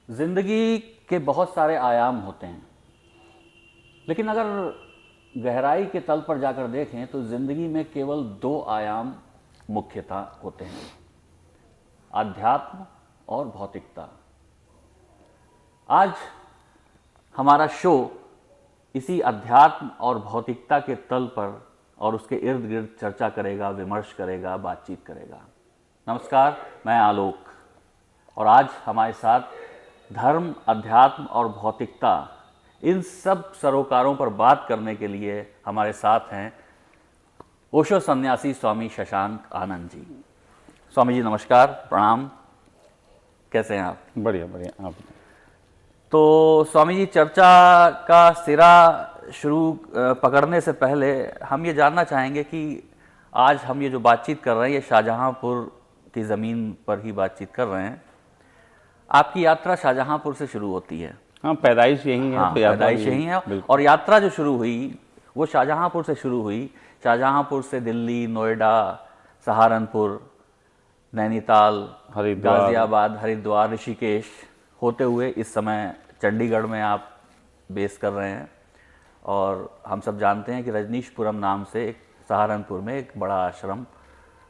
जिंदगी के बहुत सारे आयाम होते हैं, लेकिन अगर गहराई के तल पर जाकर देखें तो जिंदगी में केवल दो आयाम मुख्यतः होते हैं, आध्यात्म और भौतिकता। आज हमारा शो इसी अध्यात्म और भौतिकता के तल पर और उसके इर्द गिर्द चर्चा करेगा, विमर्श करेगा, बातचीत करेगा। नमस्कार, मैं आलोक, और आज हमारे साथ धर्म, अध्यात्म और भौतिकता इन सब सरोकारों पर बात करने के लिए हमारे साथ हैं ओशो सन्यासी स्वामी शशांक आनंद जी। स्वामी जी नमस्कार, प्रणाम, कैसे हैं आप? बढ़िया बढ़िया। आप तो स्वामी जी, चर्चा का सिरा शुरू पकड़ने से पहले हम ये जानना चाहेंगे कि आज हम ये जो बातचीत कर रहे हैं ये शाहजहांपुर की ज़मीन पर ही बातचीत कर रहे हैं। आपकी यात्रा शाहजहांपुर से शुरू होती है। हाँ, पैदाइश यही है। हाँ, तो यात्रा पैदाइश भी यही है। बिल्कुल। और यात्रा जो शुरू हुई वो शाहजहांपुर से शुरू हुई। शाहजहांपुर से दिल्ली, नोएडा, सहारनपुर, नैनीताल, हरिद्वार। गाजियाबाद, हरिद्वार, ऋषिकेश होते हुए इस समय चंडीगढ़ में आप बेस कर रहे हैं। और हम सब जानते हैं कि रजनीशपुरम नाम से एक सहारनपुर में एक बड़ा आश्रम,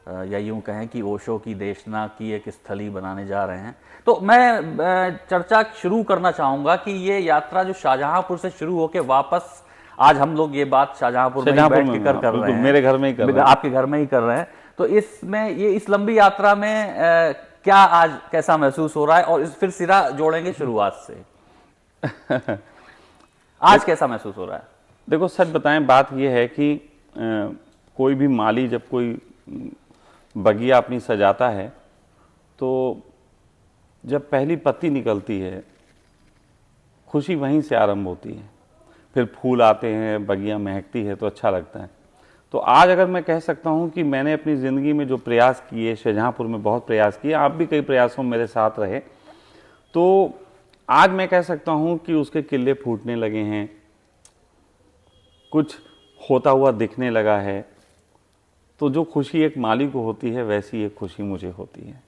या यूं कहें कि ओशो की देशना की एक स्थली बनाने जा रहे हैं। तो मैं चर्चा शुरू करना चाहूँगा कि ये यात्रा जो शाहजहांपुर से शुरू होकर वापस आज हम लोग ये बात शाहजहांपुर में बैठ के कर रहे हैं, मेरे घर में ही कर रहे हैं, आपके घर में ही कर रहे हैं। तो इसमें ये इस लंबी यात्रा में क्या आज कैसा महसूस हो रहा है, और फिर सिरा जोड़ेंगे शुरुआत से। आज कैसा महसूस हो रहा है? देखो, सच बताएं, बात यह है कि कोई भी माली जब कोई बगिया अपनी सजाता है तो जब पहली पत्ती निकलती है खुशी वहीं से आरंभ होती है। फिर फूल आते हैं, बगिया महकती है तो अच्छा लगता है। तो आज अगर मैं कह सकता हूं कि मैंने अपनी ज़िंदगी में जो प्रयास किए, शाहजहांपुर में बहुत प्रयास किए, आप भी कई प्रयासों में मेरे साथ रहे, तो आज मैं कह सकता हूं कि उसके किले फूटने लगे हैं, कुछ होता हुआ दिखने लगा है। तो जो खुशी एक माली को होती है वैसी एक खुशी मुझे होती है।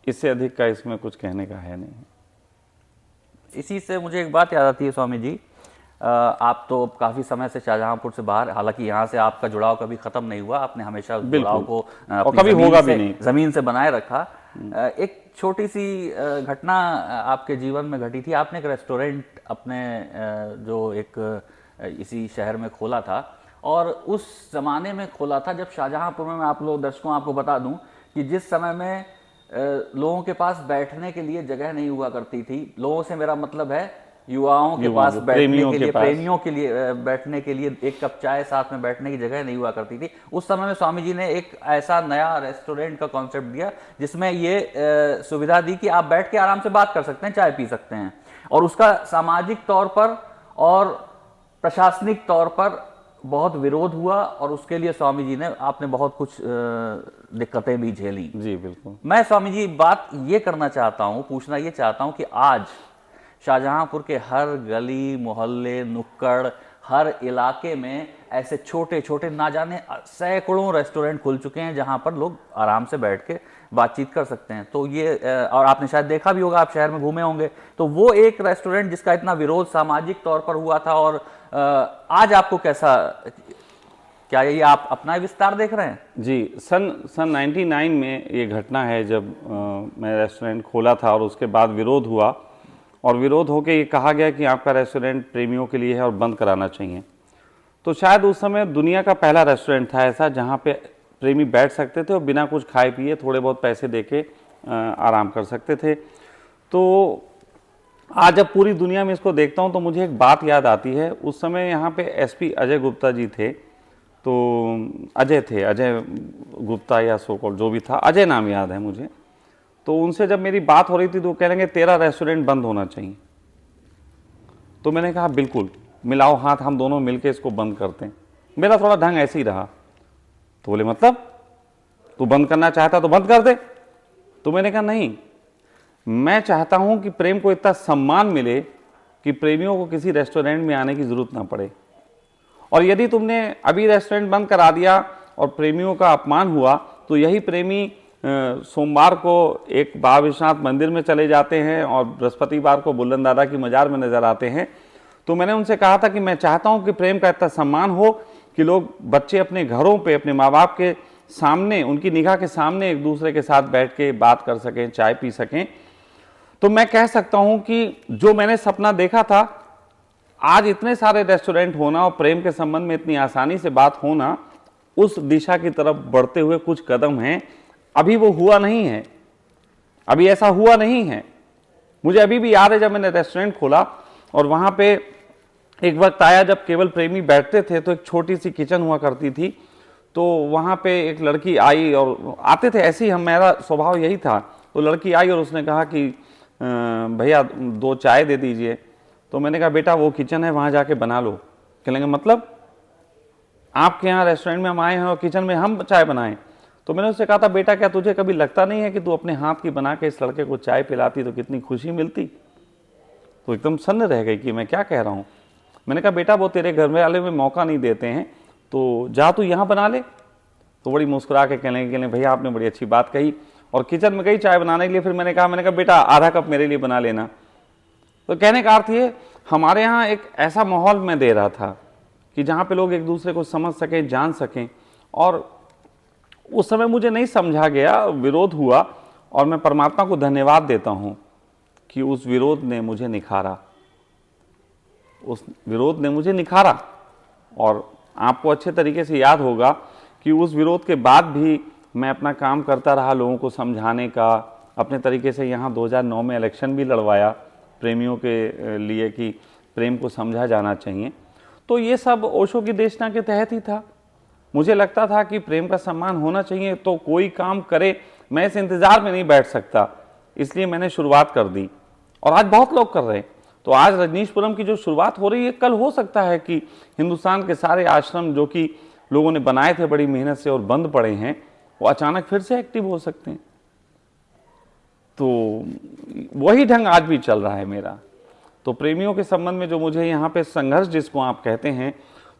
इससे अधिक का इसमें कुछ कहने का है नहीं। इसी से मुझे एक बात याद आती है स्वामी जी, आप तो काफ़ी समय से शाहजहांपुर से बाहर, हालांकि यहाँ से आपका जुड़ाव कभी ख़त्म नहीं हुआ, आपने हमेशा जुड़ाव को और कभी होगा भी नहीं, ज़मीन से बनाए रखा। एक छोटी सी घटना आपके जीवन में घटी थी। आपने एक रेस्टोरेंट अपने जो एक इसी शहर में खोला था, और उस ज़माने में खोला था जब शाहजहांपुर में, मैं आप लोग दर्शकों आपको बता दूं कि जिस समय में लोगों के पास बैठने के लिए जगह नहीं हुआ करती थी, लोगों से मेरा मतलब है युवाओं के पास बैठने के लिए, प्रेमियों के लिए बैठने के लिए एक कप चाय साथ में बैठने की जगह नहीं हुआ करती थी। उस समय में स्वामी जी ने एक ऐसा नया रेस्टोरेंट का कॉन्सेप्ट दिया जिसमें ये सुविधा दी कि आप बैठ के आराम से बात कर सकते हैं, चाय पी सकते हैं। और उसका सामाजिक तौर पर और प्रशासनिक तौर पर बहुत विरोध हुआ, और उसके लिए स्वामी जी ने, आपने बहुत कुछ दिक्कतें भी झेली। जी बिल्कुल। मैं स्वामी जी बात ये करना चाहता हूँ, पूछना ये चाहता हूँ कि आज शाहजहांपुर के हर गली, मोहल्ले, नुक्कड़, हर इलाके में ऐसे छोटे छोटे ना जाने सैकड़ों रेस्टोरेंट खुल चुके हैं जहां पर लोग आराम से बैठ के बातचीत कर सकते हैं। तो ये, और आपने शायद देखा भी होगा, आप शहर में घूमे होंगे, तो वो एक रेस्टोरेंट जिसका इतना विरोध सामाजिक तौर पर हुआ था, और आज आपको कैसा, क्या ये आप अपना विस्तार देख रहे हैं? जी, सन 99 में ये घटना है जब मैं रेस्टोरेंट खोला था, और उसके बाद विरोध हुआ, और विरोध होके ये कहा गया कि आपका रेस्टोरेंट प्रेमियों के लिए है और बंद कराना चाहिए। तो शायद उस समय दुनिया का पहला रेस्टोरेंट था ऐसा जहाँ पे प्रेमी बैठ सकते थे और बिना कुछ खाए पिए थोड़े बहुत पैसे देके आराम कर सकते थे। तो आज जब पूरी दुनिया में इसको देखता हूँ तो मुझे एक बात याद आती है। उस समय यहाँ पे एसपी अजय गुप्ता जी थे, तो अजय गुप्ता या सोकोल जो भी था, अजय नाम याद है मुझे। तो उनसे जब मेरी बात हो रही थी तो वो कह रहे हैं तेरा रेस्टोरेंट बंद होना चाहिए। तो मैंने कहा बिल्कुल, मिलाओ हाथ, हम दोनों मिलके इसको बंद करते हैं। मेरा थोड़ा ढंग ऐसे ही रहा। तो बोले मतलब तू बंद करना चाहता तो बंद कर दे। तो मैंने कहा नहीं, मैं चाहता हूं कि प्रेम को इतना सम्मान मिले कि प्रेमियों को किसी रेस्टोरेंट में आने की जरूरत ना पड़े। और यदि तुमने अभी रेस्टोरेंट बंद करा दिया और प्रेमियों का अपमान हुआ तो यही प्रेमी सोमवार को एक बाबा विश्वनाथ मंदिर में चले जाते हैं और बृहस्पतिवार को बुल्लन दादा की मजार में नजर आते हैं। तो मैंने उनसे कहा था कि मैं चाहता हूं कि प्रेम का इतना सम्मान हो कि लोग बच्चे अपने घरों पे अपने माँ बाप के सामने, उनकी निगाह के सामने एक दूसरे के साथ बैठ के बात कर सकें, चाय पी सकें। तो मैं कह सकता हूं कि जो मैंने सपना देखा था, आज इतने सारे रेस्टोरेंट होना और प्रेम के संबंध में इतनी आसानी से बात होना, उस दिशा की तरफ बढ़ते हुए कुछ कदम हैं। अभी वो हुआ नहीं है, अभी ऐसा हुआ नहीं है। मुझे अभी भी याद है जब मैंने रेस्टोरेंट खोला और वहां पे एक वक्त आया जब केवल प्रेमी बैठते थे, तो एक छोटी सी किचन हुआ करती थी। तो वहां पे एक लड़की आई और आते थे ऐसे ही, मेरा स्वभाव यही था। तो लड़की आई और उसने कहा कि भैया 2 चाय दे दीजिए। तो मैंने कहा बेटा वो किचन है, वहां जाके बना लो। कहेंगे मतलब आपके यहाँ रेस्टोरेंट में हम आए हैं और किचन में हम चाय बनाएं? तो मैंने उससे कहा था बेटा क्या तुझे कभी लगता नहीं है कि तू अपने हाथ की बना के इस लड़के को चाय पिलाती तो कितनी खुशी मिलती? तो एकदम सन्न रह गई कि मैं क्या कह रहा हूँ। मैंने कहा बेटा वो तेरे घर वाले में मौका नहीं देते हैं, तो जा तू यहाँ बना ले। तो बड़ी मुस्कुरा के कहने भैया आपने बड़ी अच्छी बात कही, और किचन में गई चाय बनाने के लिए। फिर मैंने कहा बेटा आधा कप मेरे लिए बना लेना। तो कहने का अर्थ ये, हमारे यहाँ एक ऐसा माहौल मैं दे रहा था कि जहाँ पे लोग एक दूसरे को समझ सकें, जान सकें। और उस समय मुझे नहीं समझा गया, विरोध हुआ, और मैं परमात्मा को धन्यवाद देता हूँ कि उस विरोध ने मुझे निखारा, उस विरोध ने मुझे निखारा। और आपको अच्छे तरीके से याद होगा कि उस विरोध के बाद भी मैं अपना काम करता रहा, लोगों को समझाने का। अपने तरीके से यहाँ 2009 में इलेक्शन भी लड़वाया प्रेमियों के लिए कि प्रेम को समझा जाना चाहिए। तो ये सब ओशो की देशना के तहत ही था। मुझे लगता था कि प्रेम का सम्मान होना चाहिए, तो कोई काम करे, मैं इस इंतजार में नहीं बैठ सकता, इसलिए मैंने शुरुआत कर दी। और आज बहुत लोग कर रहे हैं। तो आज रजनीशपुरम की जो शुरुआत हो रही है, कल हो सकता है कि हिंदुस्तान के सारे आश्रम जो कि लोगों ने बनाए थे बड़ी मेहनत से और बंद पड़े हैं, वो अचानक फिर से एक्टिव हो सकते हैं। तो वही ढंग आज भी चल रहा है मेरा। तो प्रेमियों के संबंध में जो मुझे यहाँ पे संघर्ष जिसको आप कहते हैं,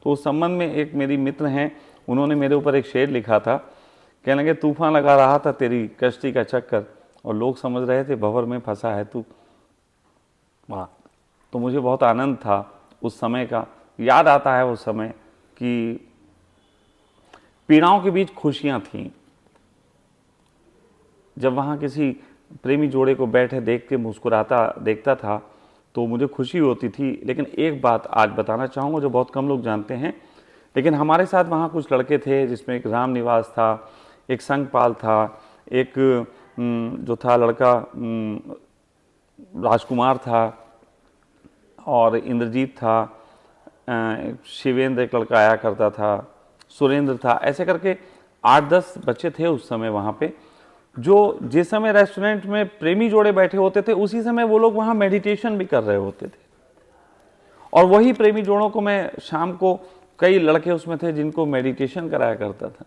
तो उस संबंध में एक मेरी मित्र हैं, उन्होंने मेरे ऊपर एक शेर लिखा था। कहने लगे तूफान लगा रहा था तेरी कश्ती का चक्कर, और लोग समझ रहे थे भंवर में फंसा है तू। वाह! तो मुझे बहुत आनंद था उस समय का। याद आता है उस समय कि पीड़ाओं के बीच खुशियां थीं। जब वहाँ किसी प्रेमी जोड़े को बैठे देख के मुस्कुराता देखता था तो मुझे खुशी होती थी। लेकिन एक बात आज बताना चाहूँगा जो बहुत कम लोग जानते हैं, लेकिन हमारे साथ वहाँ कुछ लड़के थे, जिसमें एक राम निवास था, एक संगपाल था, एक जो था लड़का राजकुमार था, और इंद्रजीत था, शिवेंद्र एक लड़का आया करता था, सुरेंद्र था। ऐसे करके 8-10 बच्चे थे उस समय वहाँ पे, जो जिस समय रेस्टोरेंट में प्रेमी जोड़े बैठे होते थे उसी समय वो लोग वहाँ मेडिटेशन भी कर रहे होते थे। और वही प्रेमी जोड़ों को मैं शाम को, कई लड़के उसमें थे जिनको मेडिटेशन कराया करता था।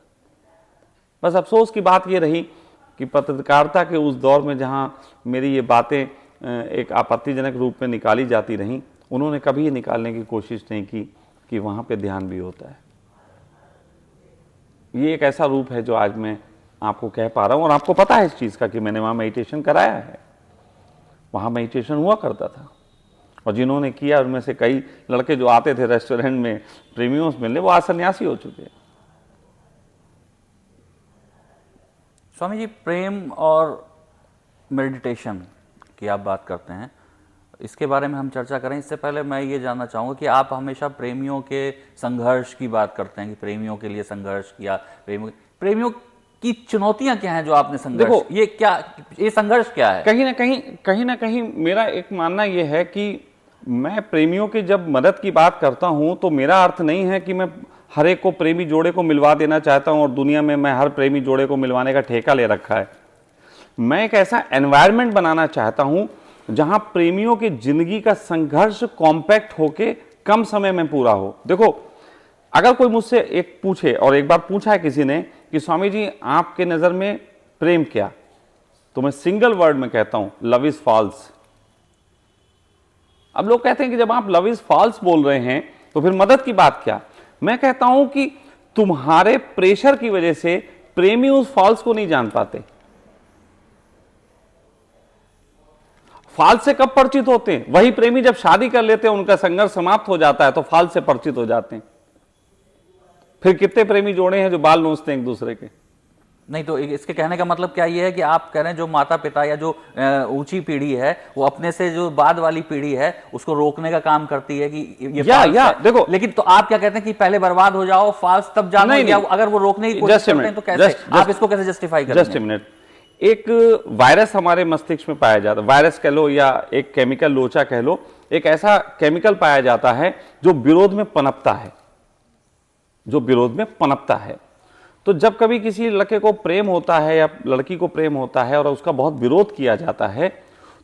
बस अफसोस की बात ये रही कि पत्रकारिता के उस दौर में जहाँ मेरी ये बातें एक आपत्तिजनक रूप में निकाली जाती रहीं, उन्होंने कभी ये निकालने की कोशिश नहीं की कि वहाँ पे ध्यान भी होता है। ये एक ऐसा रूप है जो आज मैं आपको कह पा रहा हूँ, और आपको पता है इस चीज़ का कि मैंने वहाँ मेडिटेशन कराया है। वहाँ मेडिटेशन हुआ करता था, और जिन्होंने किया उनमें से कई लड़के जो आते थे रेस्टोरेंट में प्रेमियों से मिलने, वो आज सन्यासी हो चुके हैं। स्वामी जी, प्रेम और मेडिटेशन की आप बात करते हैं, इसके बारे में हम चर्चा करें। इससे पहले मैं ये जानना चाहूँगा कि आप हमेशा प्रेमियों के संघर्ष की बात करते हैं कि प्रेमियों के लिए संघर्ष किया, प्रेमियों की चुनौतियां क्या हैं जो आपने संघर्ष, देखो ये संघर्ष क्या है? कहीं ना कहीं मेरा एक मानना ये है कि मैं प्रेमियों की जब मदद की बात करता हूं तो मेरा अर्थ नहीं है कि मैं हर एक को प्रेमी जोड़े को मिलवा देना चाहता हूं और दुनिया में मैं हर प्रेमी जोड़े को मिलवाने का ठेका ले रखा है। मैं एक ऐसा एनवायरनमेंट बनाना चाहता हूं जहां प्रेमियों की जिंदगी का संघर्ष कॉम्पैक्ट होके कम समय में पूरा हो। देखो, अगर कोई मुझसे एक पूछे, और एक बार पूछा है किसी ने कि स्वामी जी आपके नजर में प्रेम क्या, तो मैं सिंगल वर्ड में कहता हूं लव इज फॉल्स। अब लोग कहते हैं कि जब आप लव इज फॉल्स बोल रहे हैं तो फिर मदद की बात क्या। मैं कहता हूं कि तुम्हारे प्रेशर की वजह से प्रेमी उस फॉल्स को नहीं जान पाते। फाल से कब परिचित होते हैं? वही प्रेमी जब शादी कर लेते हैं, उनका संघर्ष समाप्त हो जाता है तो फाल से परिचित हो जाते हैं। फिर कितने प्रेमी जोड़े हैं जो बाल नोचते हैं एक दूसरे के। नहीं तो इसके कहने का मतलब क्या ये है कि आप कह रहे हैं जो माता पिता या जो ऊंची पीढ़ी है वो अपने से जो बाद वाली पीढ़ी है उसको रोकने का काम करती है कि ये false है। देखो, लेकिन तो आप क्या कहते हैं कि पहले बर्बाद हो जाओ, फाल्स तब जानो, नहीं, या नहीं, अगर वो रोकने की कोशिश करते हैं तो कैसे आप इसको कैसे जस्टिफाई करेंगे? Just a minute. एक वायरस हमारे मस्तिष्क में पाया जाता है, वायरस कह लो या एक केमिकल लोचा कह लो, एक ऐसा केमिकल पाया जाता है जो विरोध में पनपता है, जो विरोध में पनपता है। तो जब कभी किसी लड़के को प्रेम होता है या लड़की को प्रेम होता है और उसका बहुत विरोध किया जाता है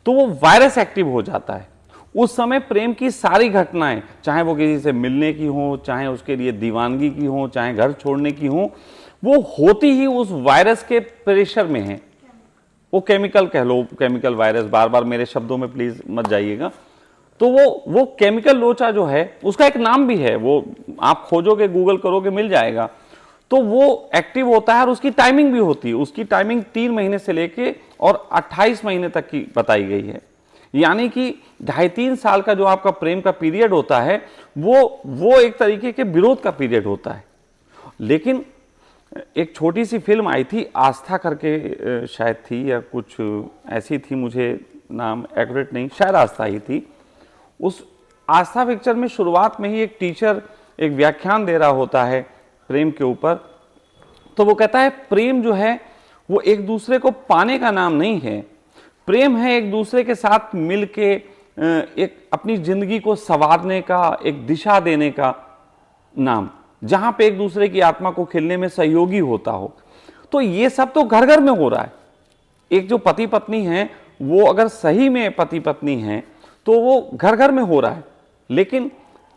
तो वो वायरस एक्टिव हो जाता है। उस समय प्रेम की सारी घटनाएं, चाहे वो किसी से मिलने की हो, चाहे उसके लिए दीवानगी की हो, चाहे घर छोड़ने की हो, वो होती ही उस वायरस के प्रेशर में है। वो केमिकल कह लो, केमिकल वायरस, बार बार मेरे शब्दों में प्लीज मत जाइएगा। तो वो केमिकल लोचा जो है उसका एक नाम भी है, वो आप खोजोगे, गूगल करोगे, मिल जाएगा। तो वो एक्टिव होता है और उसकी टाइमिंग भी होती है। उसकी टाइमिंग 3 महीने से लेके और 28 महीने तक की बताई गई है। यानी कि 2.5-3 साल का जो आपका प्रेम का पीरियड होता है वो एक तरीके के विरोध का पीरियड होता है। लेकिन एक छोटी सी फिल्म आई थी, आस्था करके शायद थी या कुछ ऐसी थी, मुझे नाम एक्यूरेट नहीं, शायद आस्था ही थी। उस आस्था पिक्चर में शुरुआत में ही एक टीचर एक व्याख्यान दे रहा होता है प्रेम के ऊपर। तो वो कहता है प्रेम जो है वो एक दूसरे को पाने का नाम नहीं है, प्रेम है एक दूसरे के साथ मिलके एक अपनी जिंदगी को संवारने का, एक दिशा देने का नाम, जहां पे एक दूसरे की आत्मा को खिलने में सहयोगी होता हो। तो ये सब तो घर घर में हो रहा है। एक जो पति पत्नी है वो अगर सही में पति पत्नी है तो वो घर घर में हो रहा है। लेकिन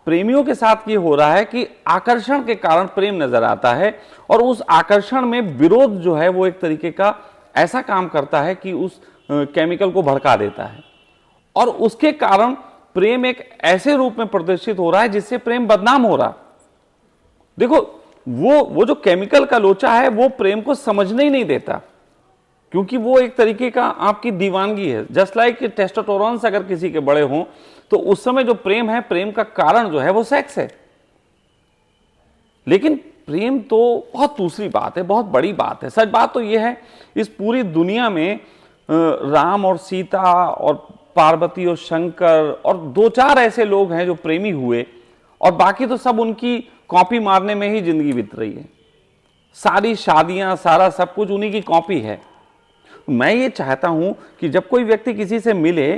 प्रेमियों के साथ ये हो रहा है कि आकर्षण के कारण प्रेम नजर आता है और उस आकर्षण में विरोध जो है वो एक तरीके का ऐसा काम करता है कि उस केमिकल को भड़का देता है और उसके कारण प्रेम एक ऐसे रूप में प्रदर्शित हो रहा है जिससे प्रेम बदनाम हो रहा है। देखो, वो जो केमिकल का लोचा है वो प्रेम को समझने ही नहीं देता, क्योंकि वो एक तरीके का आपकी दीवानगी है। जस्ट लाइक टेस्टोस्टेरोन अगर किसी के बड़े हों तो उस समय जो प्रेम है, प्रेम का कारण जो है वो सेक्स है। लेकिन प्रेम तो बहुत दूसरी बात है, बहुत बड़ी बात है। सच बात तो यह है, इस पूरी दुनिया में राम और सीता और पार्वती और शंकर और 2-4 ऐसे लोग हैं जो प्रेमी हुए और बाकी तो सब उनकी कॉपी मारने में ही जिंदगी बीत रही है। सारी शादियां, सारा सब कुछ उन्हीं की कॉपी है। मैं ये चाहता हूं कि जब कोई व्यक्ति किसी से मिले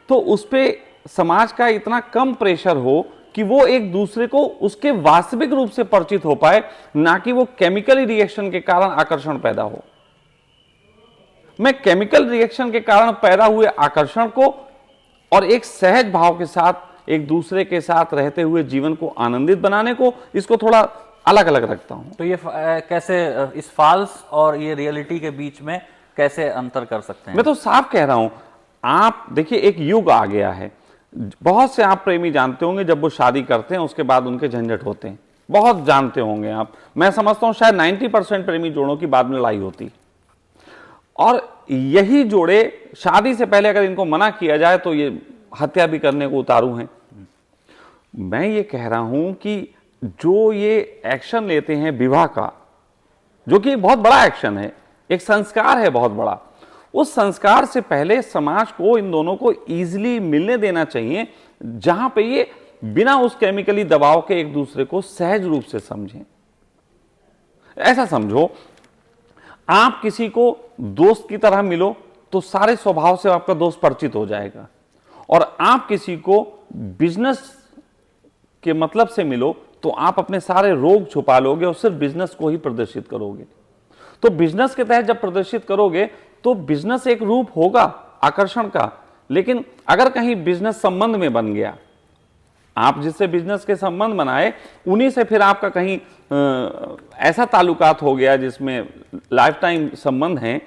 तो उस पर समाज का इतना कम प्रेशर हो कि वो एक दूसरे को उसके वास्तविक रूप से परिचित हो पाए, ना कि वो केमिकल रिएक्शन के कारण आकर्षण पैदा हो। मैं केमिकल रिएक्शन के कारण पैदा हुए आकर्षण को और एक सहज भाव के साथ एक दूसरे के साथ रहते हुए जीवन को आनंदित बनाने को, इसको थोड़ा अलग अलग रखता हूं। तो ये कैसे इस फॉल्स और ये रियलिटी के बीच में कैसे अंतर कर सकते हैं? मैं तो साफ कह रहा हूं, आप देखिए एक युग आ गया है। बहुत से आप प्रेमी जानते होंगे जब वो शादी करते हैं उसके बाद उनके झंझट होते हैं, बहुत जानते होंगे आप। मैं समझता हूं शायद 90% प्रेमी जोड़ों की बाद में लड़ाई होती, और यही जोड़े शादी से पहले अगर इनको मना किया जाए तो ये हत्या भी करने को उतारू हैं। मैं ये कह रहा हूं कि जो ये एक्शन लेते हैं विवाह का, जो कि बहुत बड़ा एक्शन है, एक संस्कार है बहुत बड़ा, उस संस्कार से पहले समाज को इन दोनों को इजीली मिलने देना चाहिए, जहां पे ये बिना उस केमिकली दबाव के एक दूसरे को सहज रूप से समझें। ऐसा समझो, आप किसी को दोस्त की तरह मिलो तो सारे स्वभाव से आपका दोस्त परिचित हो जाएगा, और आप किसी को बिजनेस के मतलब से मिलो तो आप अपने सारे रोग छुपा लोगे और सिर्फ बिजनेस को ही प्रदर्शित करोगे। तो बिजनेस के तहत जब प्रदर्शित करोगे तो बिजनेस एक रूप होगा आकर्षण का, लेकिन अगर कहीं बिजनेस संबंध में बन गया, आप जिससे बिजनेस के संबंध बनाए उन्हीं से फिर आपका कहीं ऐसा ताल्लुकात हो गया जिसमें लाइफ टाइम संबंध हैं,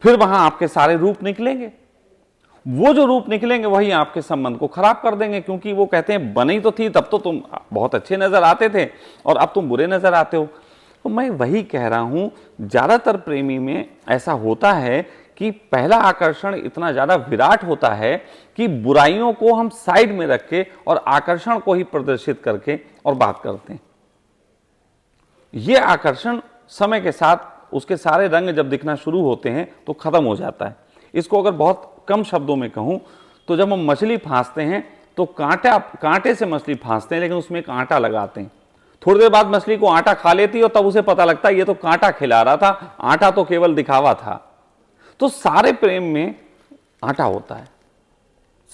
फिर वहां आपके सारे रूप निकलेंगे। वो जो रूप निकलेंगे वही आपके संबंध को खराब कर देंगे, क्योंकि वो कहते हैं बनी तो थी तब तो तुम बहुत अच्छे नजर आते थे और अब तुम बुरे नजर आते हो। तो मैं वही कह रहा हूं, ज्यादातर प्रेमी में ऐसा होता है कि पहला आकर्षण इतना ज्यादा विराट होता है कि बुराइयों को हम साइड में रख के और आकर्षण को ही प्रदर्शित करके और बात करते हैं। यह आकर्षण समय के साथ उसके सारे रंग जब दिखना शुरू होते हैं तो खत्म हो जाता है। इसको अगर बहुत कम शब्दों में कहूं तो जब हम मछली फांसते हैं तो कांटे से मछली फांसते हैं, लेकिन उसमें एक आटा लगाते हैं। थोड़ी देर बाद मछली को आटा खा लेती है और तब उसे पता लगता है ये तो कांटा खिला रहा था, आटा तो केवल दिखावा था। तो सारे प्रेम में आटा होता है,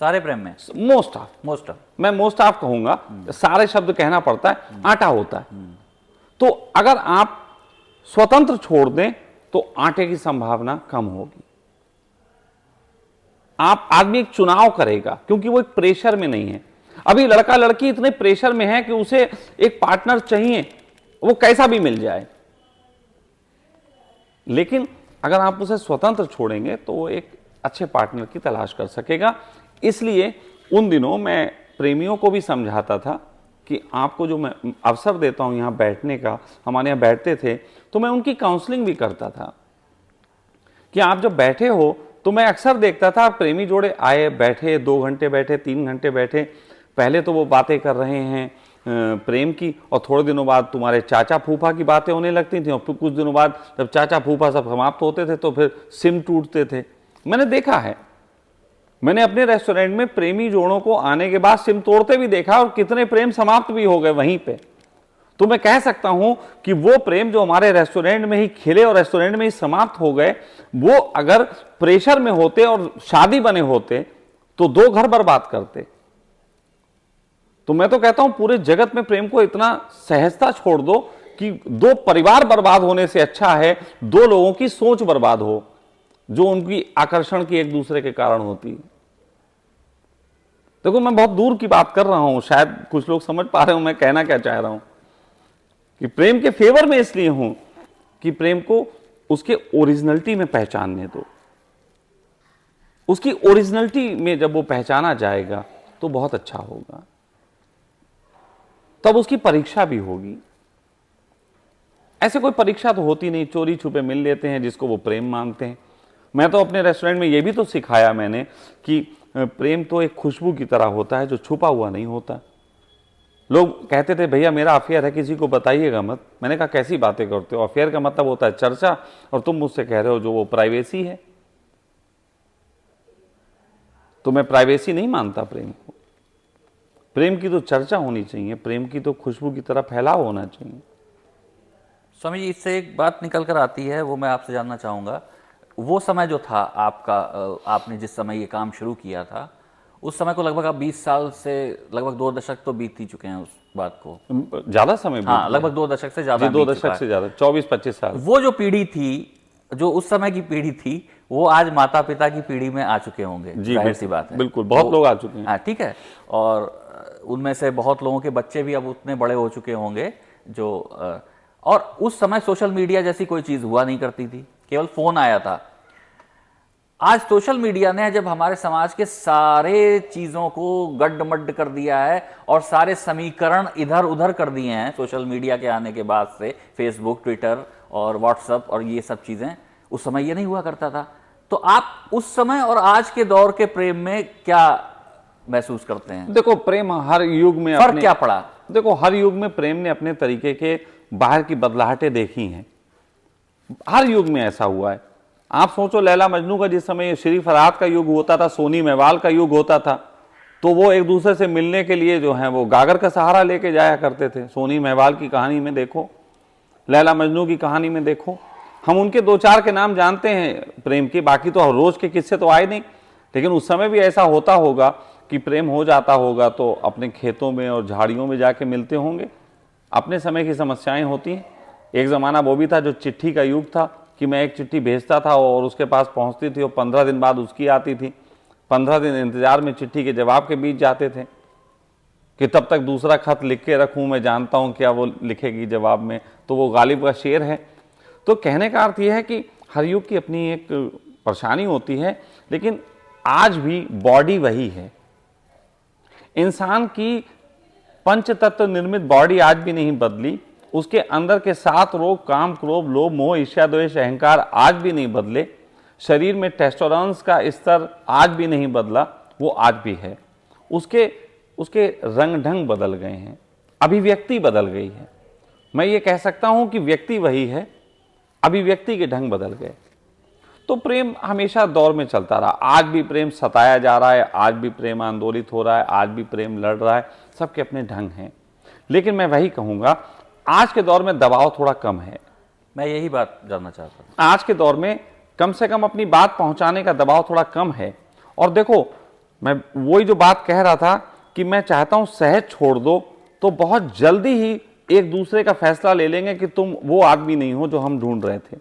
सारे प्रेम में मोस्ट ऑफ, मैं मोस्ट ऑफ कहूंगा, सारे शब्द कहना पड़ता है, आटा होता है। तो अगर आप स्वतंत्र छोड़ दें तो आटे की संभावना कम होगी। आदमी एक चुनाव करेगा क्योंकि वो एक प्रेशर में नहीं है। अभी लड़का लड़की इतने प्रेशर में है कि उसे एक पार्टनर चाहिए, वो कैसा भी मिल जाए। लेकिन अगर आप उसे स्वतंत्र छोड़ेंगे तो वो एक अच्छे पार्टनर की तलाश कर सकेगा। इसलिए उन दिनों मैं प्रेमियों को भी समझाता था कि आपको जो मैं अवसर देता हूं यहां बैठने का, हमारे यहां बैठते थे तो मैं उनकी काउंसलिंग भी करता था कि आप जब बैठे हो तो मैं अक्सर देखता था प्रेमी जोड़े आए, बैठे, 2 घंटे बैठे, 3 घंटे बैठे, पहले तो वो बातें कर रहे हैं प्रेम की, और थोड़े दिनों बाद तुम्हारे चाचा फूफा की बातें होने लगती थी, और फिर कुछ दिनों बाद जब चाचा फूफा सब समाप्त होते थे तो फिर सिम टूटते थे। मैंने देखा है, मैंने अपने रेस्टोरेंट में प्रेमी जोड़ों को आने के बाद सिम तोड़ते भी देखा और कितने प्रेम समाप्त भी हो गए वहीं पे। तो मैं कह सकता हूं कि वो प्रेम जो हमारे रेस्टोरेंट में ही खिले और रेस्टोरेंट में ही समाप्त हो गए, वो अगर प्रेशर में होते और शादी बने होते तो 2 घर बर्बाद करते। तो मैं तो कहता हूं पूरे जगत में प्रेम को इतना सहजता छोड़ दो कि 2 परिवार बर्बाद होने से अच्छा है 2 लोगों की सोच बर्बाद हो जो उनकी आकर्षण की एक दूसरे के कारण होती है। देखो मैं बहुत दूर की बात कर रहा हूं, शायद कुछ लोग समझ पा रहे हो मैं कहना क्या चाह रहा हूं, कि प्रेम के फेवर में इसलिए हूं कि प्रेम को उसके ओरिजिनलिटी में पहचानने दो। उसकी ओरिजिनलिटी में जब वो पहचाना जाएगा तो बहुत अच्छा होगा, तब उसकी परीक्षा भी होगी। ऐसे कोई परीक्षा तो होती नहीं, चोरी छुपे मिल लेते हैं जिसको वो प्रेम मानते हैं। मैं तो अपने रेस्टोरेंट में ये भी तो सिखाया मैंने कि प्रेम तो एक खुशबू की तरह होता है जो छुपा हुआ नहीं होता। लोग कहते थे भैया मेरा अफेयर है किसी को बताइएगा मत। मैंने कहा कैसी बातें करते हो, अफेयर का मतलब होता है चर्चा, और तुम मुझसे कह रहे हो जो वो प्राइवेसी है। तो मैं प्राइवेसी नहीं मानता प्रेम को। प्रेम की तो चर्चा होनी चाहिए, प्रेम की तो खुशबू की तरह फैलाव होना चाहिए। स्वामी जी, इससे एक बात निकल कर आती है, वो मैं आपसे जानना चाहूँगा। वो समय जो था आपका, आपने जिस समय ये काम शुरू किया था, उस समय को लगभग आप 20 साल से लगभग 2 दशक तो बीत ही चुके हैं उस बात को। ज्यादा समय, हाँ, लगभग 2 दशक से ज्यादा, 2 दशक से ज्यादा, 24-25 साल। वो जो पीढ़ी थी, जो उस समय की पीढ़ी थी, वो आज माता पिता की पीढ़ी में आ चुके होंगे, जाहिर सी बात है। बिल्कुल, बहुत लोग आ चुके हैं। हाँ, ठीक है। और उनमें से बहुत लोगों के बच्चे भी अब उतने बड़े हो चुके होंगे जो और उस समय सोशल मीडिया जैसी कोई चीज हुआ नहीं करती थी, केवल फोन आया था। आज सोशल मीडिया ने जब हमारे समाज के सारे चीजों को गड्ढ-मड्ढ कर दिया है और सारे समीकरण इधर उधर कर दिए हैं सोशल मीडिया के आने के बाद से, फेसबुक, ट्विटर और व्हाट्सएप और ये सब चीजें, उस समय ये नहीं हुआ करता था। तो आप उस समय और आज के दौर के प्रेम में क्या महसूस करते हैं? देखो, प्रेम हर युग में फर्क क्या पड़ा? देखो, हर युग में प्रेम ने अपने तरीके के बाहर की बदलाहटें देखी हैं। हर युग में ऐसा हुआ है। आप सोचो लैला मजनू का जिस समय श्री फरहाद का युग होता था, सोनी मेवाल का युग होता था, तो वो एक दूसरे से मिलने के लिए जो है वो गागर का सहारा लेके जाया करते थे। सोनी मेवाल की कहानी में देखो, लैला मजनू की कहानी में देखो, हम उनके 2-4 के नाम जानते हैं प्रेम के, बाकी तो रोज के किस्से तो आए नहीं। लेकिन उस समय भी ऐसा होता होगा कि प्रेम हो जाता होगा तो अपने खेतों में और झाड़ियों में जाके मिलते होंगे। अपने समय की समस्याएं होती हैं। एक ज़माना वो भी था जो चिट्ठी का युग था कि मैं एक चिट्ठी भेजता था और उसके पास पहुंचती थी और 15 दिन बाद उसकी आती थी। 15 दिन इंतजार में चिट्ठी के जवाब के बीच जाते थे कि तब तक दूसरा खत लिख के रखूं, मैं जानता हूं क्या वो लिखेगी जवाब में। तो वो गालिब का शेर है। तो कहने का अर्थ यह है कि हर युग की अपनी एक परेशानी होती है, लेकिन आज भी बॉडी वही है। इंसान की पंचतत्व निर्मित बॉडी आज भी नहीं बदली। उसके अंदर के 7 रोग, काम, क्रोध, लोभ, मोह, ईर्ष्या, द्वेष, अहंकार आज भी नहीं बदले। शरीर में टेस्टोस्टेरोन का स्तर आज भी नहीं बदला, वो आज भी है। उसके उसके रंग ढंग बदल गए हैं, अभिव्यक्ति बदल गई है। मैं ये कह सकता हूं कि व्यक्ति वही है, अभिव्यक्ति के ढंग बदल गए। तो प्रेम हमेशा दौर में चलता रहा। आज भी प्रेम सताया जा रहा है, आज भी प्रेम आंदोलित हो रहा है, आज भी प्रेम लड़ रहा है, सबके अपने ढंग हैं। लेकिन मैं वही कहूंगा, आज के दौर में दबाव थोड़ा कम है। मैं यही बात जानना चाहता हूँ। आज के दौर में कम से कम अपनी बात पहुंचाने का दबाव थोड़ा कम है। और देखो, मैं वही जो बात कह रहा था कि मैं चाहता हूं सहज छोड़ दो, तो बहुत जल्दी ही एक दूसरे का फैसला ले लेंगे कि तुम वो आदमी नहीं हो जो हम ढूंढ रहे थे।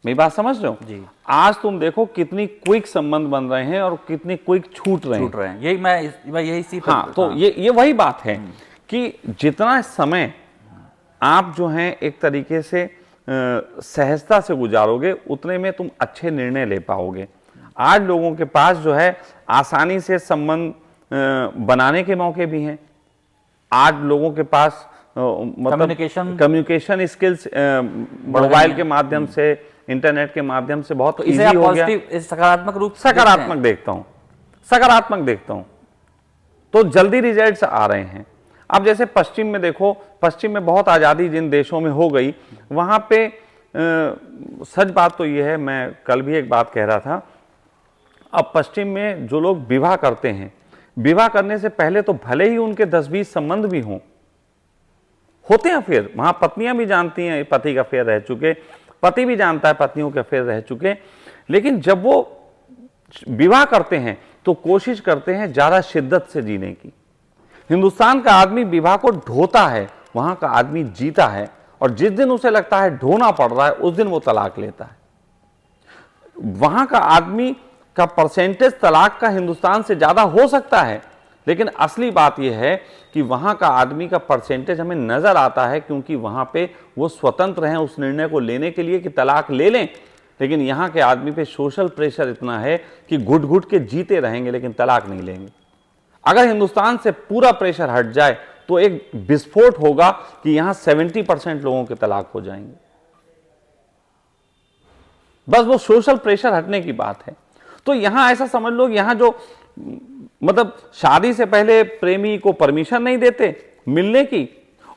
मेरी बात समझ रहे हो? जी। आज तुम देखो कितनी क्विक संबंध बन रहे हैं और कितने क्विक छूट रहे हैं। यही मैं यही सी हाँ, तो ये वही बात है कि जितना समय आप जो है एक तरीके से सहजता से गुजारोगे, उतने में तुम अच्छे निर्णय ले पाओगे। आज लोगों के पास जो है आसानी से संबंध बनाने के मौके भी हैं। आज लोगों के पास मतलब कम्युनिकेशन स्किल्स मोबाइल के माध्यम से, इंटरनेट के माध्यम से बहुत इजी हो गया। सकारात्मक रूप सकारात्मक देखता हूं, सकारात्मक देखता हूं। तो जल्दी रिजल्ट्स आ रहे हैं। अब जैसे पश्चिम में देखो, पश्चिम में बहुत आज़ादी जिन देशों में हो गई, वहां पे सच बात तो ये है, मैं कल भी एक बात कह रहा था, अब पश्चिम में जो लोग विवाह करते हैं, विवाह करने से पहले तो भले ही उनके 10-20 संबंध भी हों, होते हैं अफेयर, वहां पत्नियां भी जानती हैं पति का अफेयर रह चुके, पति भी जानता है पत्नियों के अफेयर रह चुके, लेकिन जब वो विवाह करते हैं तो कोशिश करते हैं ज्यादा शिद्दत से जीने की। हिंदुस्तान का आदमी विवाह को ढोता है, वहां का आदमी जीता है, और जिस दिन उसे लगता है ढोना पड़ रहा है, उस दिन वो तलाक लेता है। वहां का आदमी का परसेंटेज तलाक का हिंदुस्तान से ज्यादा हो सकता है, लेकिन असली बात यह है कि वहां का आदमी का परसेंटेज हमें नजर आता है, क्योंकि वहां पे वो स्वतंत्र हैं उस निर्णय को लेने के लिए कि तलाक ले लें। लेकिन यहां के आदमी पे सोशल प्रेशर इतना है कि घुट घुट के जीते रहेंगे, लेकिन तलाक नहीं लेंगे। अगर हिंदुस्तान से पूरा प्रेशर हट जाए तो एक विस्फोट होगा कि यहां 70% लोगों के तलाक हो जाएंगे। बस वो सोशल प्रेशर हटने की बात है। तो यहां ऐसा समझ लो, यहां जो मतलब शादी से पहले प्रेमी को परमिशन नहीं देते मिलने की,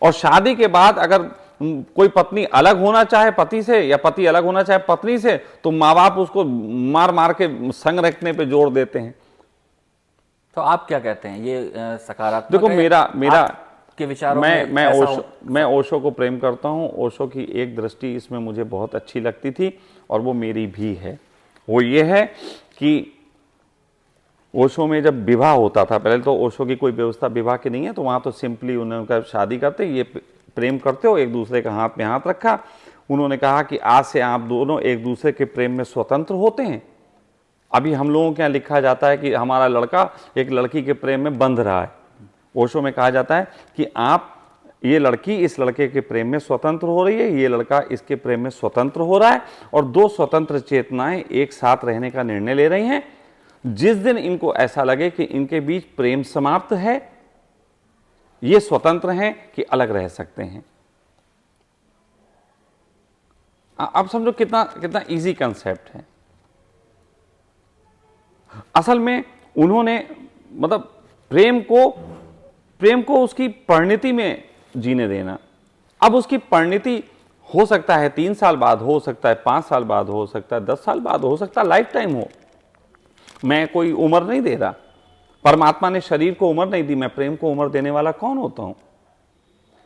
और शादी के बाद अगर कोई पत्नी अलग होना चाहे पति से या पति अलग होना चाहे पत्नी से, तो माँ बाप उसको मार मार के संग रखने पे जोर देते हैं। तो आप क्या कहते हैं, ये सकारात्मक देखो, मेरा के विचारों मैं ओशो को प्रेम करता हूं। ओशो की एक दृष्टि इसमें मुझे बहुत अच्छी लगती थी, और वो मेरी भी है। वो ये है कि ओशो में जब विवाह होता था, पहले तो ओशो की कोई व्यवस्था विवाह की नहीं है, तो वहां तो सिंपली उन्होंने शादी करते, ये प्रेम करते हो, एक दूसरे का हाथ में हाथ रखा। उन्होंने कहा कि आज से आप दोनों एक दूसरे के प्रेम में स्वतंत्र होते हैं। अभी हम लोगों के यहाँ लिखा जाता है कि हमारा लड़का एक लड़की के प्रेम में बंध रहा है। ओशो में कहा जाता है कि आप, ये लड़की इस लड़के के प्रेम में स्वतंत्र हो रही है, ये लड़का इसके प्रेम में स्वतंत्र हो रहा है, और दो स्वतंत्र चेतनाएं एक साथ रहने का निर्णय ले रही हैं। जिस दिन इनको ऐसा लगे कि इनके बीच प्रेम समाप्त है, ये स्वतंत्र हैं कि अलग रह सकते हैं। अब समझो कितना कितना इजी कंसेप्ट है। असल में उन्होंने मतलब प्रेम को उसकी परिणति में जीने देना। अब उसकी परिणति हो सकता है 3 साल बाद, हो सकता है 5 साल बाद, हो सकता है 10 साल बाद, हो सकता है लाइफ टाइम हो। मैं कोई उम्र नहीं दे रहा, परमात्मा ने शरीर को उम्र नहीं दी, मैं प्रेम को उम्र देने वाला कौन होता हूं।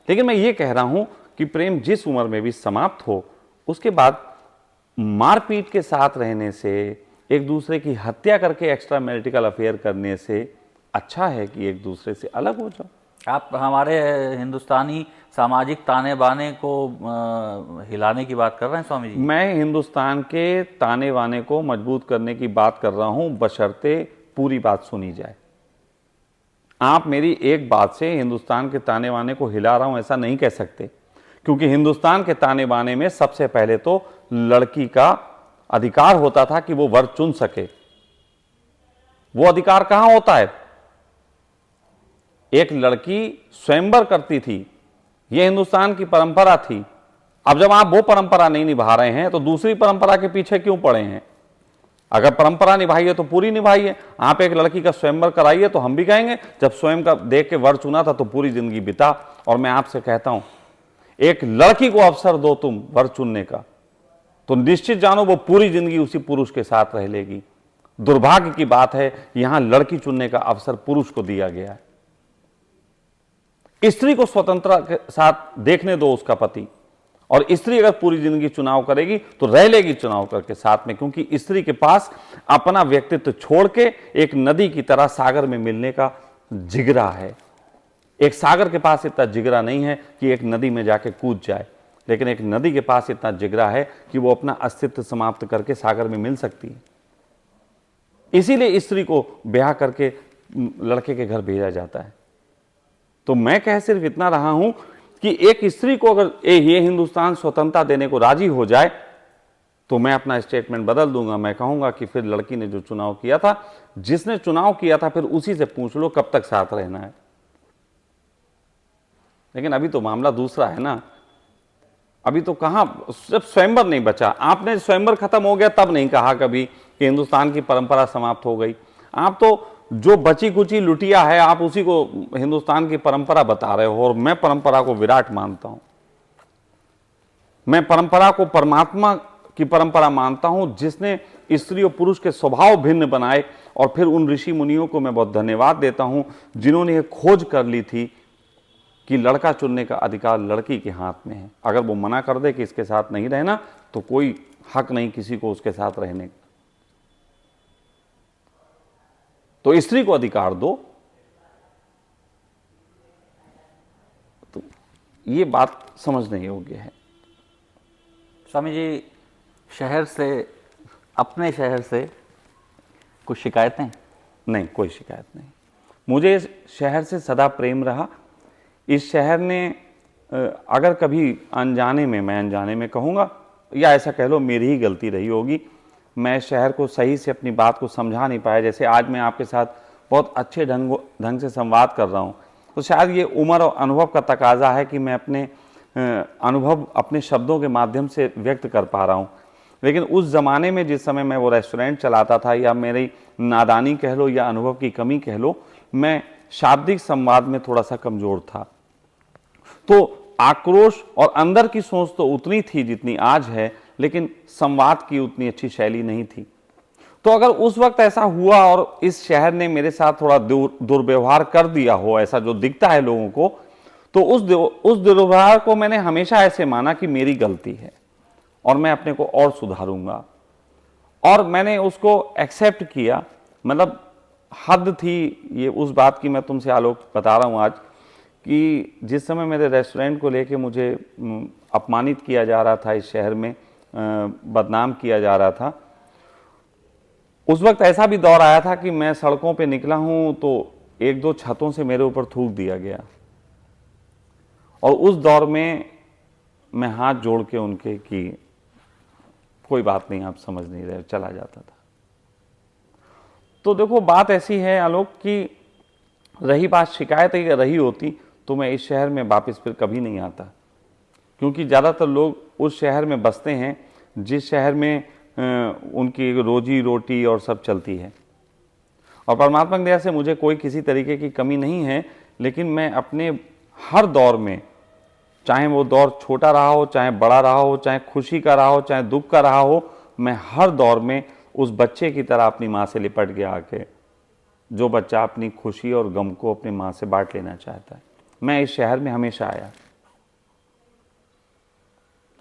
लेकिन मैं ये कह रहा हूं कि प्रेम जिस उम्र में भी समाप्त हो, उसके बाद मारपीट के साथ रहने से, एक दूसरे की हत्या करके एक्स्ट्रा मैरिटल अफेयर करने से अच्छा है कि एक दूसरे से अलग हो जाओ। आप हमारे हिंदुस्तानी सामाजिक ताने बाने को हिलाने की बात कर रहे हैं स्वामी जी? मैं हिंदुस्तान के ताने बाने को मजबूत करने की बात कर रहा हूं, बशर्ते पूरी बात सुनी जाए। आप मेरी एक बात से हिंदुस्तान के ताने बाने को हिला रहा हूं ऐसा नहीं कह सकते, क्योंकि हिंदुस्तान के ताने बाने में सबसे पहले तो लड़की का अधिकार होता था कि वो वर चुन सके। वो अधिकार कहां होता है? एक लड़की स्वयंवर करती थी, यह हिंदुस्तान की परंपरा थी। अब जब आप वो परंपरा नहीं निभा रहे हैं तो दूसरी परंपरा के पीछे क्यों पड़े हैं? अगर परंपरा निभाइए तो पूरी निभाइए। आप एक लड़की का स्वयंवर कराइए तो हम भी कहेंगे जब स्वयं का देख के वर चुना था तो पूरी जिंदगी बिता। और मैं आपसे कहता हूं, एक लड़की को अवसर दो तुम वर चुनने का, तो निश्चित जानो वो पूरी जिंदगी उसी पुरुष के साथ रह लेगी। दुर्भाग्य की बात है, यहां लड़की चुनने का अवसर पुरुष को दिया गया है। स्त्री को स्वतंत्रता के साथ देखने दो उसका पति, और स्त्री अगर पूरी जिंदगी चुनाव करेगी तो रह लेगी चुनाव करके साथ में, क्योंकि स्त्री के पास अपना व्यक्तित्व छोड़ के एक नदी की तरह सागर में मिलने का जिगरा है। एक सागर के पास इतना जिगरा नहीं है कि एक नदी में जाके कूद जाए, लेकिन एक नदी के पास इतना जिगरा है कि वो अपना अस्तित्व समाप्त करके सागर में मिल सकती है। इसीलिए स्त्री को ब्याह करके लड़के के घर भेजा जाता है। तो मैं कह सिर्फ इतना रहा हूं कि एक स्त्री को अगर ये हिंदुस्तान स्वतंत्रता देने को राजी हो जाए तो मैं अपना स्टेटमेंट बदल दूंगा। मैं कहूंगा कि फिर लड़की ने जो चुनाव किया था, जिसने चुनाव किया था, फिर उसी से पूछ लो कब तक साथ रहना है। लेकिन अभी तो मामला दूसरा है ना। अभी तो कहां, जब स्वयंवर नहीं बचा, आपने स्वयंवर खत्म हो गया तब नहीं कहा कभी कि हिंदुस्तान की परंपरा समाप्त हो गई। आप तो जो बची कुची लुटिया है आप उसी को हिंदुस्तान की परंपरा बता रहे हो। और मैं परंपरा को विराट मानता हूं। मैं परंपरा को परमात्मा की परंपरा मानता हूं, जिसने स्त्री और पुरुष के स्वभाव भिन्न बनाए। और फिर उन ऋषि मुनियों को मैं बहुत धन्यवाद देता हूं जिन्होंने यह खोज कर ली थी कि लड़का चुनने का अधिकार लड़की के हाथ में है। अगर वो मना कर दे कि इसके साथ नहीं रहना तो कोई हक नहीं किसी को उसके साथ रहने का। तो स्त्री को अधिकार दो। तो ये बात समझने योग्य है। स्वामी जी, शहर से, अपने शहर से कुछ शिकायतें? नहीं, कोई शिकायत नहीं। मुझे इस शहर से सदा प्रेम रहा। इस शहर ने अगर कभी अनजाने में, मैं अनजाने में कहूँगा या ऐसा कह लो मेरी ही गलती रही होगी, मैं शहर को सही से अपनी बात को समझा नहीं पाया। जैसे आज मैं आपके साथ बहुत अच्छे ढंग से संवाद कर रहा हूँ, तो शायद ये उम्र और अनुभव का तकाजा है कि मैं अपने अनुभव अपने शब्दों के माध्यम से व्यक्त कर पा रहा हूँ। लेकिन उस ज़माने में जिस समय मैं वो रेस्टोरेंट चलाता था, या मेरी नादानी कह लो या अनुभव की कमी कह लो, मैं शाब्दिक संवाद में थोड़ा सा कमज़ोर था। तो आक्रोश और अंदर की सोच तो उतनी थी जितनी आज है, लेकिन संवाद की उतनी अच्छी शैली नहीं थी। तो अगर उस वक्त ऐसा हुआ और इस शहर ने मेरे साथ थोड़ा दुर्व्यवहार कर दिया हो, ऐसा जो दिखता है लोगों को, तो उस दुर्व्यवहार को मैंने हमेशा ऐसे माना कि मेरी गलती है और मैं अपने को और सुधारूंगा। और मैंने उसको एक्सेप्ट किया। मतलब हद थी ये उस बात की, मैं तुमसे आलोक बता रहा हूँ आज, कि जिस समय मेरे रेस्टोरेंट को लेके मुझे अपमानित किया जा रहा था, इस शहर में बदनाम किया जा रहा था, उस वक्त ऐसा भी दौर आया था कि मैं सड़कों पे निकला हूं तो एक दो छतों से मेरे ऊपर थूक दिया गया। और उस दौर में मैं हाथ जोड़ के उनके कि कोई बात नहीं, आप समझ नहीं रहे, चला जाता था। तो देखो बात ऐसी है आलोक कि रही बात शिकायत अगर रही होती तो मैं इस शहर में वापस फिर कभी नहीं आता, क्योंकि ज़्यादातर लोग उस शहर में बसते हैं जिस शहर में उनकी रोजी रोटी और सब चलती है। और परमात्मा की दया से मुझे कोई किसी तरीके की कमी नहीं है, लेकिन मैं अपने हर दौर में, चाहे वो दौर छोटा रहा हो, चाहे बड़ा रहा हो, चाहे खुशी का रहा हो, चाहे दुख का रहा हो, मैं हर दौर में उस बच्चे की तरह अपनी माँ से लिपट गया आके, जो बच्चा अपनी खुशी और गम को अपनी माँ से बांट लेना चाहता है। मैं इस शहर में हमेशा आया,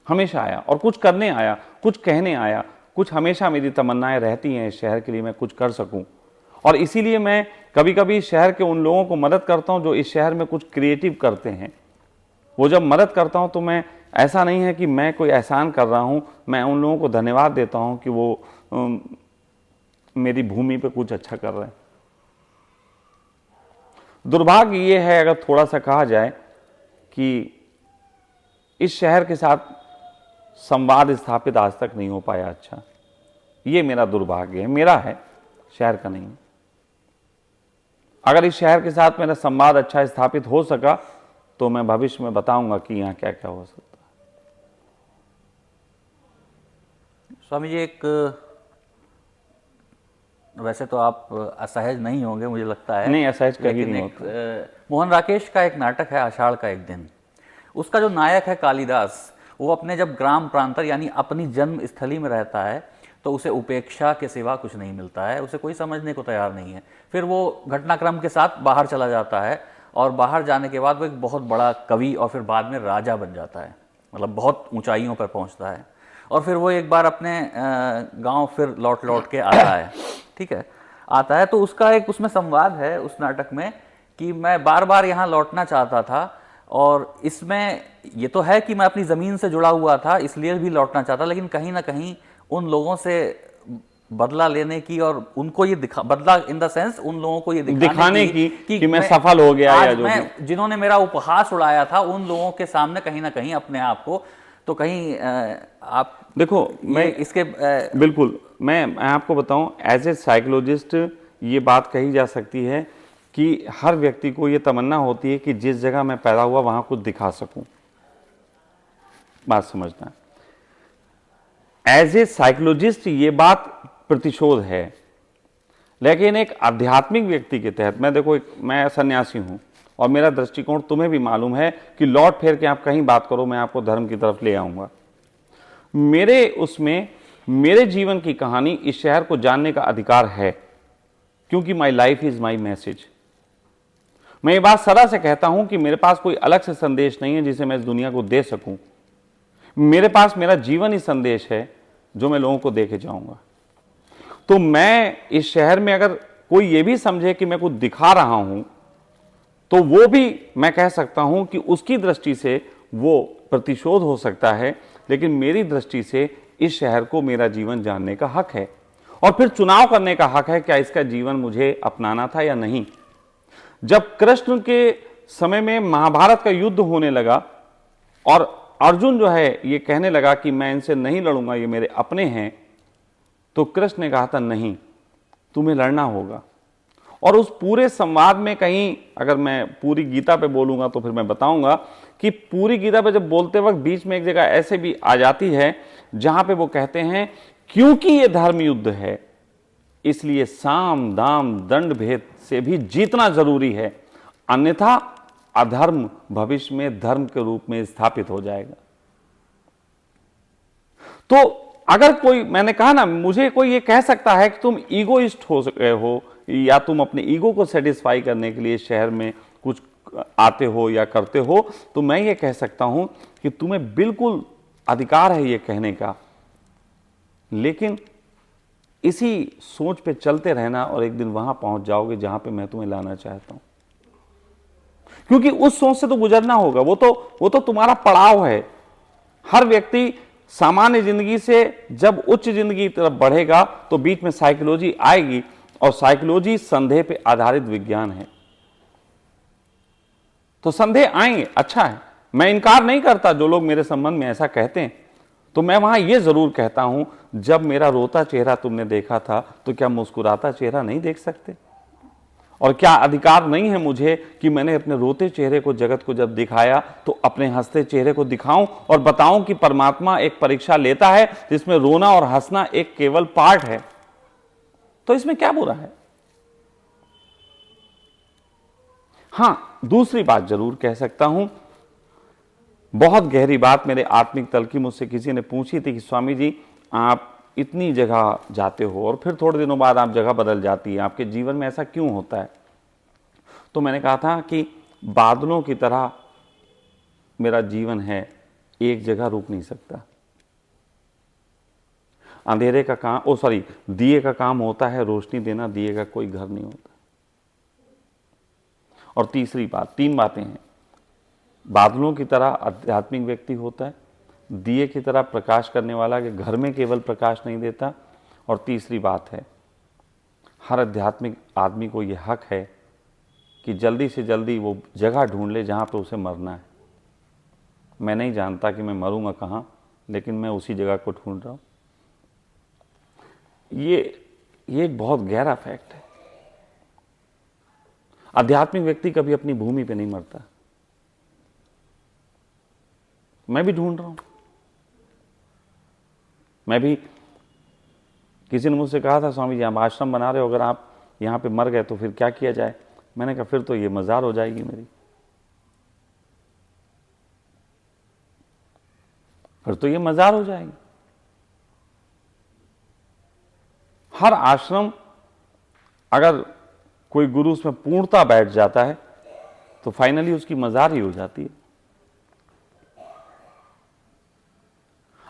हमेशा आया, और कुछ करने आया, कुछ कहने आया, कुछ हमेशा मेरी तमन्नाएं रहती हैं इस शहर के लिए मैं कुछ कर सकूं। और इसीलिए मैं कभी कभी शहर के उन लोगों को मदद करता हूं जो इस शहर में कुछ क्रिएटिव करते हैं। वो जब मदद करता हूं तो मैं, ऐसा नहीं है कि मैं कोई एहसान कर रहा हूं, मैं उन लोगों को धन्यवाद देता हूं कि वो मेरी भूमि पे कुछ अच्छा कर रहे हैं। दुर्भाग्य ये है, अगर थोड़ा सा कहा जाए, कि इस शहर के साथ संवाद स्थापित आज तक नहीं हो पाया अच्छा। ये मेरा दुर्भाग्य है, मेरा है, शहर का नहीं। अगर इस शहर के साथ मेरा संवाद अच्छा स्थापित हो सका तो मैं भविष्य में बताऊंगा कि यहाँ क्या क्या हो सकता है। स्वामी जी, एक वैसे तो आप असहज नहीं होंगे मुझे लगता है, नहीं, असहज कभी लेकिन नहीं एक होता। मोहन राकेश का एक नाटक है आषाढ़ का एक दिन, उसका जो नायक है कालिदास, वो अपने जब ग्राम प्रांतर यानी अपनी जन्म स्थली में रहता है तो उसे उपेक्षा के सिवा कुछ नहीं मिलता है, उसे कोई समझने को तैयार नहीं है। फिर वो घटनाक्रम के साथ बाहर चला जाता है और बाहर जाने के बाद वो एक बहुत बड़ा कवि और फिर बाद में राजा बन जाता है, मतलब बहुत ऊंचाइयों पर पहुंचता है। और फिर वो एक बार अपने गांव फिर लौट लौट के आता है, ठीक है, आता है तो उसका एक उसमें संवाद है उस नाटक में कि मैं बार बार यहाँ लौटना चाहता था, और इसमें ये तो है कि मैं अपनी ज़मीन से जुड़ा हुआ था इसलिए भी लौटना चाहता, लेकिन कहीं ना कहीं उन लोगों से बदला लेने की और उनको ये दिखा, बदला इन द सेंस उन लोगों को ये दिखाने की कि मैं सफल हो गया या आज जो भी। जिन्होंने मेरा उपहास उड़ाया था उन लोगों के सामने कहीं ना कहीं अपने आप को, तो कहीं आप देखो, ये मैं इसके बिल्कुल, मैं आपको बताऊं, एज ए साइकोलॉजिस्ट ये बात कही जा सकती है कि हर व्यक्ति को ये तमन्ना होती है कि जिस जगह मैं पैदा हुआ वहां कुछ दिखा सकूं। बात समझना, एज ए साइकोलॉजिस्ट ये बात प्रतिशोध है, लेकिन एक आध्यात्मिक व्यक्ति के तहत, मैं देखो मैं सन्यासी हूं और मेरा दृष्टिकोण तुम्हें भी मालूम है कि लौट फेर के आप कहीं बात करो मैं आपको धर्म की तरफ ले आऊंगा। मेरे उसमें मेरे जीवन की कहानी इस शहर को जानने का अधिकार है, क्योंकि my life is my message. मैं ये बात सदा से कहता हूं कि मेरे पास कोई अलग से संदेश नहीं है जिसे मैं इस दुनिया को दे सकूं। मेरे पास मेरा जीवन ही संदेश है जो मैं लोगों को दे के जाऊंगा। तो मैं इस शहर में अगर कोई ये भी समझे कि मैं कुछ दिखा रहा हूं, तो वो भी मैं कह सकता हूं कि उसकी दृष्टि से वो प्रतिशोध हो सकता है, लेकिन मेरी दृष्टि से इस शहर को मेरा जीवन जानने का हक है और फिर चुनाव करने का हक है, क्या इसका जीवन मुझे अपनाना था या नहीं। जब कृष्ण के समय में महाभारत का युद्ध होने लगा और अर्जुन जो है ये कहने लगा कि मैं इनसे नहीं लड़ूंगा, ये मेरे अपने हैं, तो कृष्ण ने कहा था नहीं, तुम्हें लड़ना होगा। और उस पूरे संवाद में कहीं, अगर मैं पूरी गीता पे बोलूंगा तो फिर मैं बताऊंगा कि पूरी गीता पे जब बोलते वक्त बीच में एक जगह ऐसे भी आ जाती है जहां पे वो कहते हैं क्योंकि ये धर्म युद्ध है इसलिए साम दाम दंड भेद से भी जीतना जरूरी है, अन्यथा अधर्म भविष्य में धर्म के रूप में स्थापित हो जाएगा। तो अगर कोई, मैंने कहा ना, मुझे कोई ये कह सकता है कि तुम ईगोइस्ट हो गए हो या तुम अपने ईगो को सेटिस्फाई करने के लिए शहर में कुछ आते हो या करते हो, तो मैं ये कह सकता हूं कि तुम्हें बिल्कुल अधिकार है ये कहने का, लेकिन इसी सोच पे चलते रहना और एक दिन वहां पहुंच जाओगे जहां पे मैं तुम्हें लाना चाहता हूं। क्योंकि उस सोच से तो गुजरना होगा, वो तो तुम्हारा पड़ाव है। हर व्यक्ति सामान्य जिंदगी से जब उच्च जिंदगी की तरफ बढ़ेगा तो बीच में साइकोलॉजी आएगी, और साइकोलॉजी संदेह पे आधारित विज्ञान है। तो संदेह आएंगे, अच्छा है, मैं इनकार नहीं करता जो लोग मेरे संबंध में ऐसा कहते हैं। तो मैं वहां यह जरूर कहता हूं, जब मेरा रोता चेहरा तुमने देखा था तो क्या मुस्कुराता चेहरा नहीं देख सकते? और क्या अधिकार नहीं है मुझे कि मैंने अपने रोते चेहरे को जगत को जब दिखाया तो अपने हंसते चेहरे को दिखाऊं और बताऊं कि परमात्मा एक परीक्षा लेता है जिसमें रोना और हंसना एक केवल पार्ट है। तो इसमें क्या बुरा है? हां, दूसरी बात जरूर कह सकता हूं, बहुत गहरी बात मेरे आत्मिक तल की मुझसे किसी ने पूछी थी कि स्वामी जी आप इतनी जगह जाते हो और फिर थोड़े दिनों बाद आप जगह बदल जाती है, आपके जीवन में ऐसा क्यों होता है? तो मैंने कहा था कि बादलों की तरह मेरा जीवन है, एक जगह रुक नहीं सकता। अंधेरे का काम, दिए का काम होता है रोशनी देना, दिए का कोई घर नहीं होता। और तीसरी बात, तीन बातें हैं, बादलों की तरह आध्यात्मिक व्यक्ति होता है, दिए की तरह प्रकाश करने वाला कि घर में केवल प्रकाश नहीं देता, और तीसरी बात है, हर आध्यात्मिक आदमी को यह हक है कि जल्दी से जल्दी वो जगह ढूंढ ले जहां पे उसे मरना है। मैं नहीं जानता कि मैं मरूंगा कहां, लेकिन मैं उसी जगह को ढूंढ रहा हूं। ये एक बहुत गहरा फैक्ट है। आध्यात्मिक व्यक्ति कभी अपनी भूमि पे नहीं मरता। मैं भी ढूंढ रहा हूं, मैं भी किसी ने मुझसे कहा था, स्वामी जी आप आश्रम बना रहे हो, अगर आप यहाँ पे मर गए तो फिर क्या किया जाए? मैंने कहा फिर तो ये मज़ार हो जाएगी मेरी, फिर तो ये मज़ार हो जाएगी। हर आश्रम अगर कोई गुरु उसमें पूर्णता बैठ जाता है तो फाइनली उसकी मज़ार ही हो जाती है।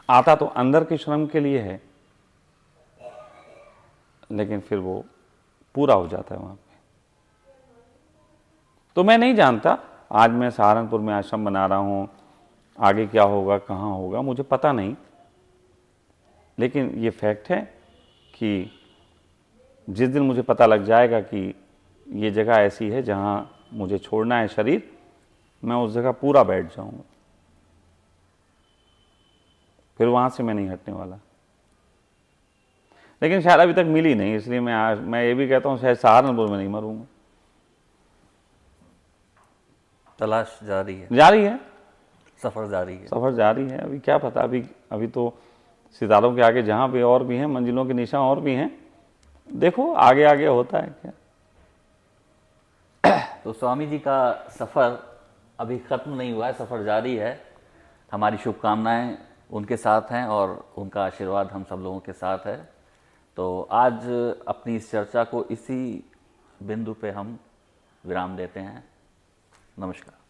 आता तो अंदर के श्रम के लिए है, लेकिन फिर वो पूरा हो जाता है वहां पे। तो मैं नहीं जानता, आज मैं सहारनपुर में आश्रम बना रहा हूं, आगे क्या होगा कहां होगा मुझे पता नहीं, लेकिन ये फैक्ट है कि जिस दिन मुझे पता लग जाएगा कि ये जगह ऐसी है जहां मुझे छोड़ना है शरीर, मैं उस जगह पूरा बैठ जाऊंगा, फिर वहां से मैं नहीं हटने वाला। लेकिन शायद अभी तक मिली नहीं, इसलिए मैं ये भी कहता हूं शायद सहारनपुर में नहीं मरूंगा। तलाश जारी है, जारी है, सफर जारी है। सफर जारी है। अभी क्या पता, अभी तो सितारों के आगे जहां पे और भी हैं, मंजिलों के निशान और भी हैं, देखो आगे आगे होता है क्या। तो स्वामी जी का सफ़र अभी ख़त्म नहीं हुआ है, सफ़र जारी है। हमारी शुभकामनाएं उनके साथ हैं और उनका आशीर्वाद हम सब लोगों के साथ है। तो आज अपनी इस चर्चा को इसी बिंदु पे हम विराम देते हैं। नमस्कार।